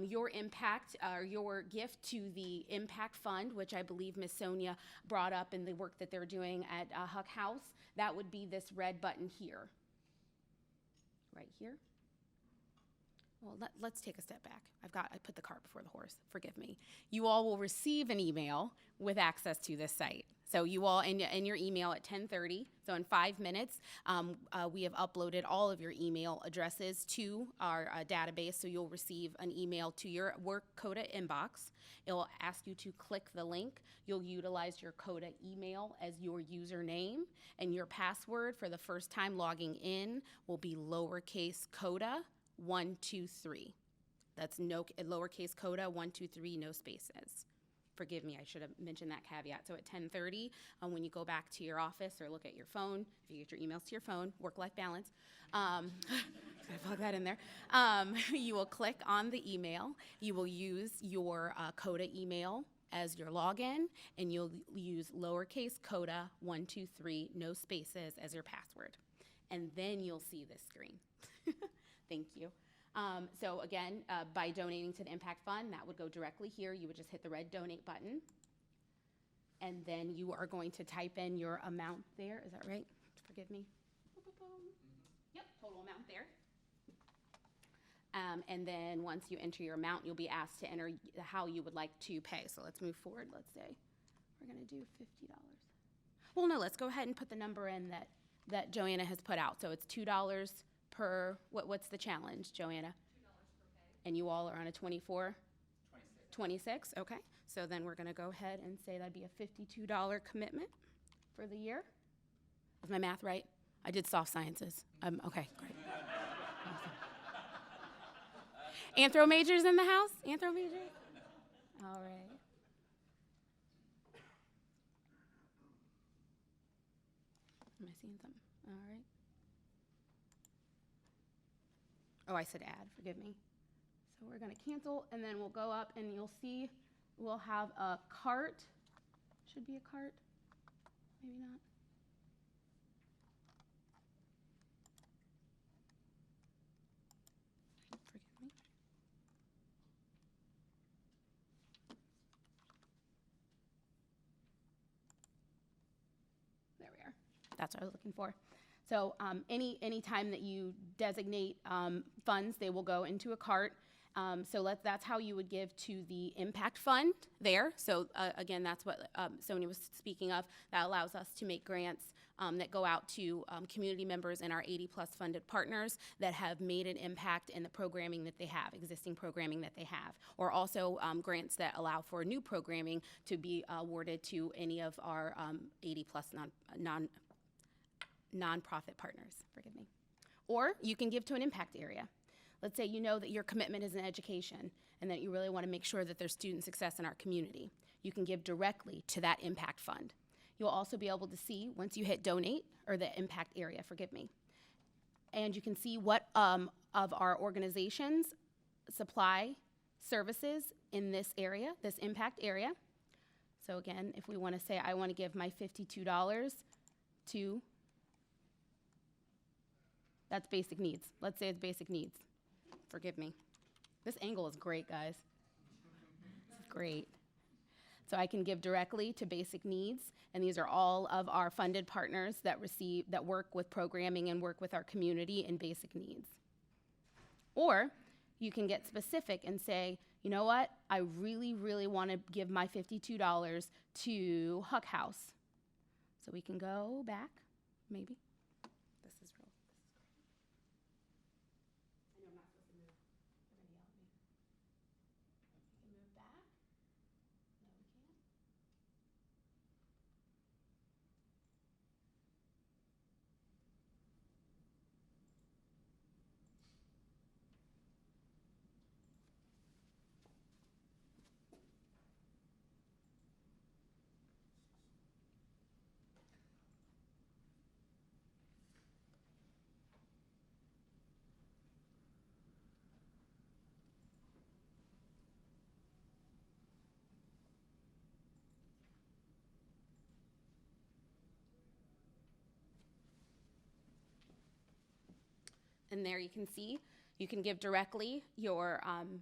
your impact or your gift to the Impact Fund, which I believe Ms. Sonia brought up in the work that they're doing at Huck House, that would be this red button here, right here. Well, let's take a step back. I put the cart before the horse, forgive me. You all will receive an email with access to this site. So you all, in your email at 10:30, so in 5 minutes, we have uploaded all of your email addresses to our database, so you'll receive an email to your work COTA inbox. It will ask you to click the link. You'll utilize your COTA email as your username, and your password for the first time logging in will be lowercase COTA 123. That's lowercase COTA 123, no spaces. Forgive me, I should have mentioned that caveat. So at 10:30, when you go back to your office or look at your phone, if you get your emails to your phone, work-life balance, gotta plug that in there, you will click on the email. You will use your COTA email as your login, and you'll use lowercase COTA 123, no spaces, as your password. And then you'll see this screen. Thank you. So again, by donating to the Impact Fund, that would go directly here. You would just hit the red donate button. And then you are going to type in your amount there. Is that right? Forgive me. Yep, total amount there. And then once you enter your amount, you'll be asked to enter how you would like to pay. So let's move forward. Let's say we're going to do $50. Well, no, let's go ahead and put the number in that Joanna has put out. So it's $2 per, what's the challenge, Joanna? $2 per pay. And you all are on a 24? 26, okay. So then we're going to go ahead and say that'd be a $52 commitment for the year. Is my math right? I did soft sciences. Okay, great. Awesome. Anthro majors in the house? Anthro majors? All right. Am I seeing something? All right. Oh, I said add, forgive me. So we're gonna cancel, and then we'll go up and you'll see we'll have a cart. Should be a cart, maybe not. Forgive me. There we are. That's what I was looking for. So any time that you designate funds, they will go into a cart. That's how you would give to the impact fund there. So again, that's what Sonia was speaking of. That allows us to make grants that go out to community members and our 80+ funded partners that have made an impact in the programming that they have, existing programming that they have, or also grants that allow for new programming to be awarded to any of our 80+ nonprofit partners, forgive me. Or you can give to an impact area. Let's say you know that your commitment is in education and that you really want to make sure that there's student success in our community. You can give directly to that impact fund. You'll also be able to see, once you hit donate, or the impact area, forgive me, and you can see what of our organizations supply services in this area, this impact area. So again, if we want to say I want to give my $52 to, that's basic needs. Let's say it's basic needs. Forgive me. This angle is great, guys. This is great. So I can give directly to basic needs, and these are all of our funded partners that work with programming and work with our community in basic needs. Or you can get specific and say, you know what, I really, really want to give my $52 to Huck House. So we can go back, maybe. This is real. I know I'm not supposed to move. They're going to yell at me. We can move back. No, we can't. And there you can see, you can give directly your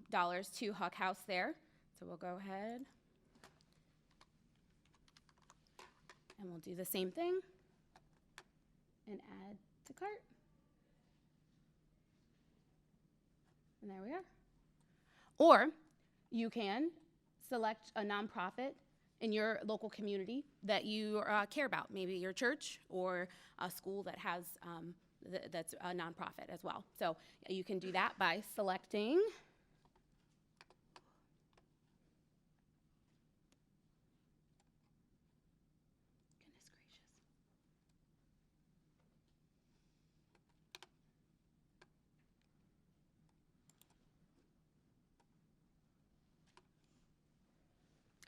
dollars to Huck House there. So we'll go ahead and we'll do the same thing and add to cart. And there we are. Or you can select a nonprofit in your local community that you care about, maybe your church or a school that has that's a nonprofit as well. So you can do that by selecting goodness gracious.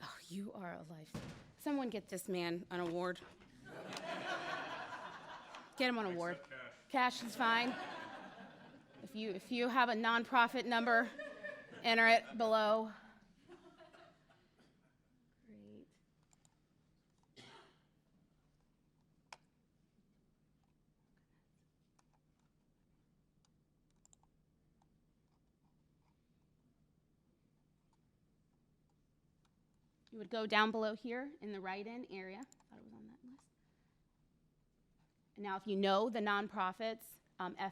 Oh, you are a lifesaver. Someone get this man an award. Get him an award. Cash is fine. If you have a nonprofit number, enter it below. Great. You would go down below here in the write-in area. Thought it was on that list. Now, if you know the nonprofit's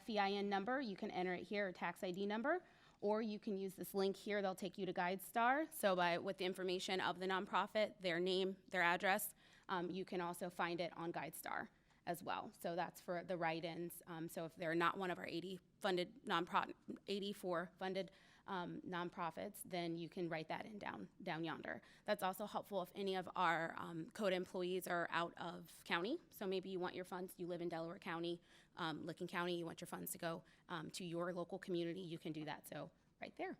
FEIN number, you can enter it here, or tax ID number, or you can use this link here. They'll take you to GuideStar. So with the information of the nonprofit, their name, their address, you can also find it on GuideStar as well. So that's for the write-ins. So if they're not one of our 84 funded nonprofits, then you can write that in down yonder. That's also helpful if any of our COTA employees are out of county. So maybe you want your funds, you live in Delaware County, Licking County, you want your funds to go to your local community, you can do that. So right there.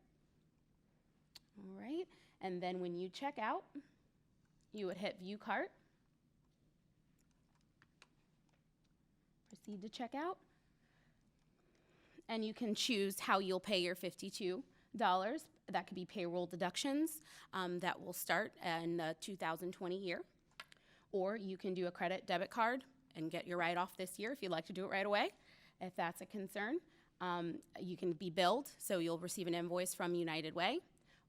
All right, and then when you check out, you would hit View Cart. Proceed to check out. And you can choose how you'll pay your $52. That could be payroll deductions that will start in the 2020 year. Or you can do a credit debit card and get your write-off this year if you'd like to do it right away, if that's a concern. You can be billed, so you'll receive an invoice from United Way,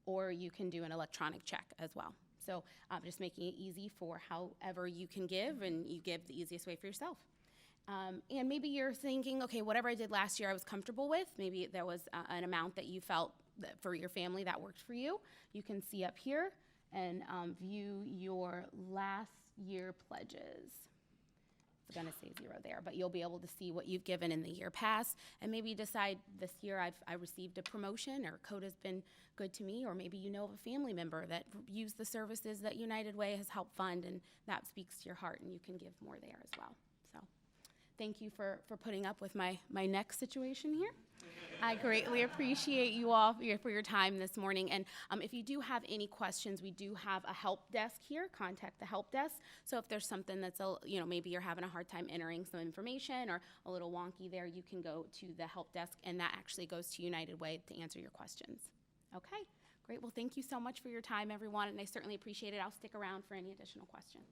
or you can do an electronic check as well. So just making it easy for however you can give, and you give the easiest way for yourself. And maybe you're thinking, okay, whatever I did last year I was comfortable with. Maybe there was an amount that you felt that for your family that worked for you. You can see up here and view your last year pledges. It's gonna say 0 there, but you'll be able to see what you've given in the year past, and maybe decide this year I received a promotion, or COTA's been good to me, or maybe you know of a family member that used the services that United Way has helped fund, and that speaks to your heart, and you can give more there as well. So thank you for putting up with my next situation here. I greatly appreciate you all for your time this morning. And if you do have any questions, we do have a help desk here. Contact the help desk. So if there's something that's, maybe you're having a hard time entering some information or a little wonky there, you can go to the help desk, and that actually goes to United Way to answer your questions. Okay, great. Well, thank you so much for your time, everyone, and I certainly appreciate it. I'll stick around for any additional questions.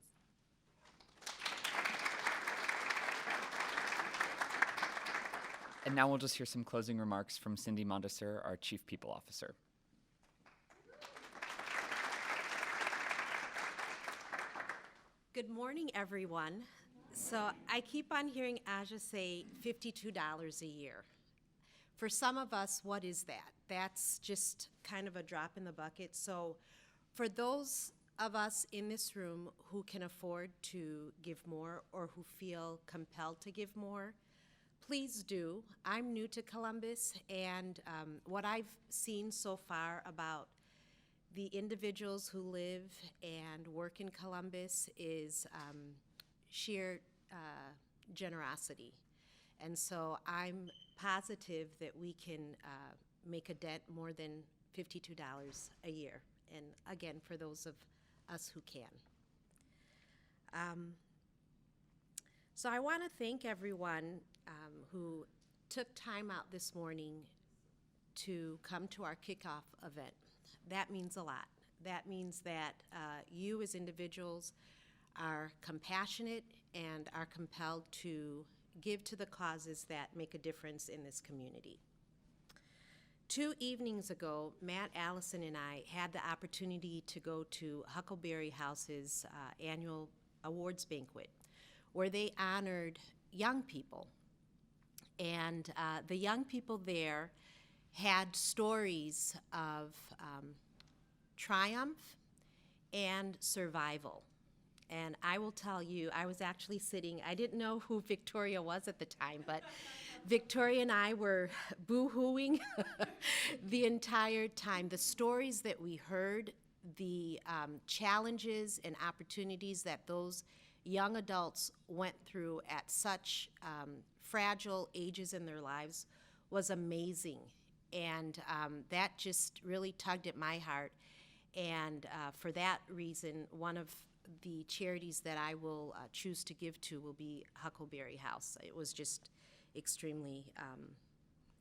And now we'll just hear some closing remarks from Cindy Mondesir, our Chief People Officer. Good morning, everyone. So I keep on hearing Aja say $52 a year. For some of us, what is that? That's just kind of a drop in the bucket. So for those of us in this room who can afford to give more or who feel compelled to give more, please do. I'm new to Columbus, and what I've seen so far about the individuals who live and work in Columbus is sheer generosity. And so I'm positive that we can make a dent more than $52 a year, and again, for those of us who can. So I want to thank everyone who took time out this morning to come to our kickoff event. That means a lot. That means that you as individuals are compassionate and are compelled to give to the causes that make a difference in this community. 2 evenings ago, Matt Allison and I had the opportunity to go to Huckleberry House's annual awards banquet, where they honored young people. And the young people there had stories of triumph and survival. And I will tell you, I was actually sitting, I didn't know who Victoria was at the time, but Victoria and I were boo-hooing the entire time. The stories that we heard, the challenges and opportunities that those young adults went through at such fragile ages in their lives was amazing. And that just really tugged at my heart. And for that reason, one of the charities that I will choose to give to will be Huckleberry House. It was just extremely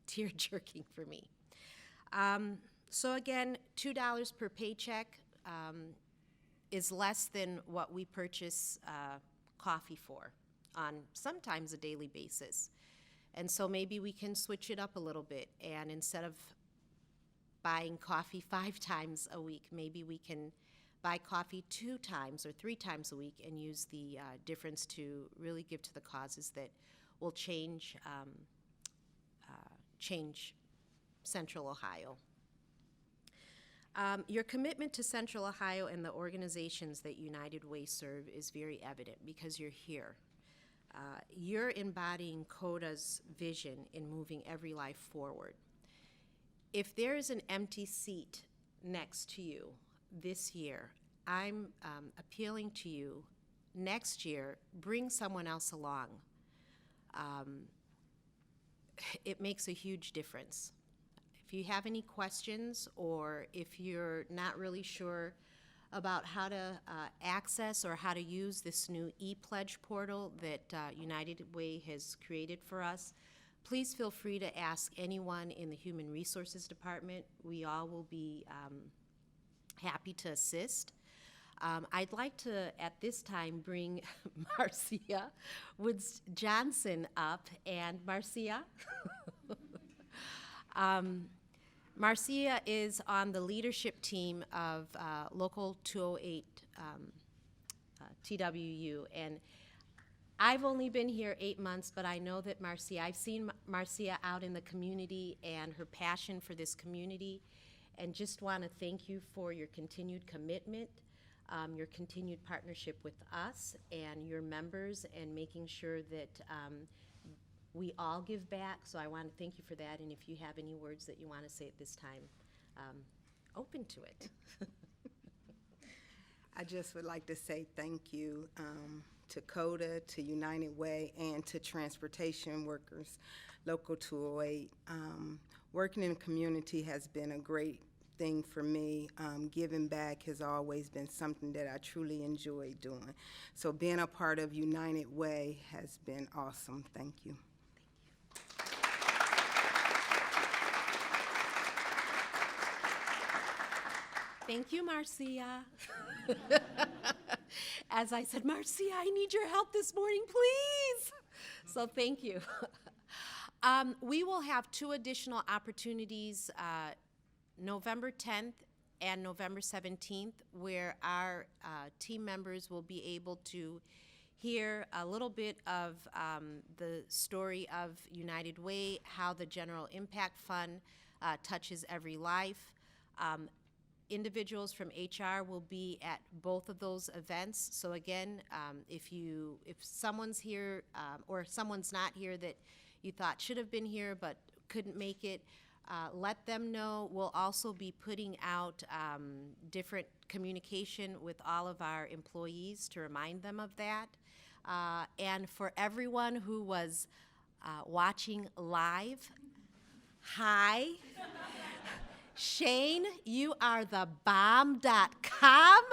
tear-jerking for me. So again, $2 per paycheck is less than what we purchase coffee for on sometimes a daily basis. And so maybe we can switch it up a little bit, and instead of buying coffee 5 times a week, maybe we can buy coffee 2 times or 3 times a week and use the difference to really give to the causes that will change Central Ohio. Your commitment to Central Ohio and the organizations that United Way serve is very evident because you're here. You're embodying COTA's vision in moving every life forward. If there is an empty seat next to you this year, I'm appealing to you, next year, bring someone else along. It makes a huge difference. If you have any questions or if you're not really sure about how to access or how to use this new e-pledge portal that United Way has created for us, please feel free to ask anyone in the Human Resources Department. We all will be happy to assist. I'd like to, at this time, bring Marcia Woods Johnson up. And Marcia? Marcia is on the leadership team of Local 208 TWU, and I've only been here 8 months, but I know that I've seen Marcia out in the community and her passion for this community, and just want to thank you for your continued commitment, your continued partnership with us and your members, and making sure that we all give back, so I want to thank you for that, and if you have any words that you want to say at this time, open to it. I just would like to say thank you to COTA, to United Way, and to transportation workers, Local 208. Working in the community has been a great thing for me. Giving back has always been something that I truly enjoy doing. So being a part of United Way has been awesome. Thank you. Thank you, Marcia. As I said, Marcia, I need your help this morning, please. So thank you. We will have 2 additional opportunities, November 10th and November 17th, where our team members will be able to hear a little bit of the story of United Way, how the General Impact Fund touches every life. Individuals from HR will be at both of those events. So again, if someone's here or someone's not here that you thought should have been here but couldn't make it, let them know. We'll also be putting out different communication with all of our employees to remind them of that. And for everyone who was watching live, hi. Shane, you are the bomb.com.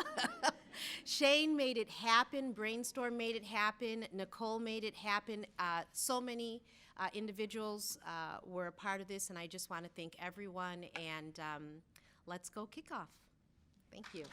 Shane made it happen. Brainstorm made it happen. Nicole made it happen. So many individuals were a part of this, and I just want to thank everyone. And let's go Kickoff. Thank you.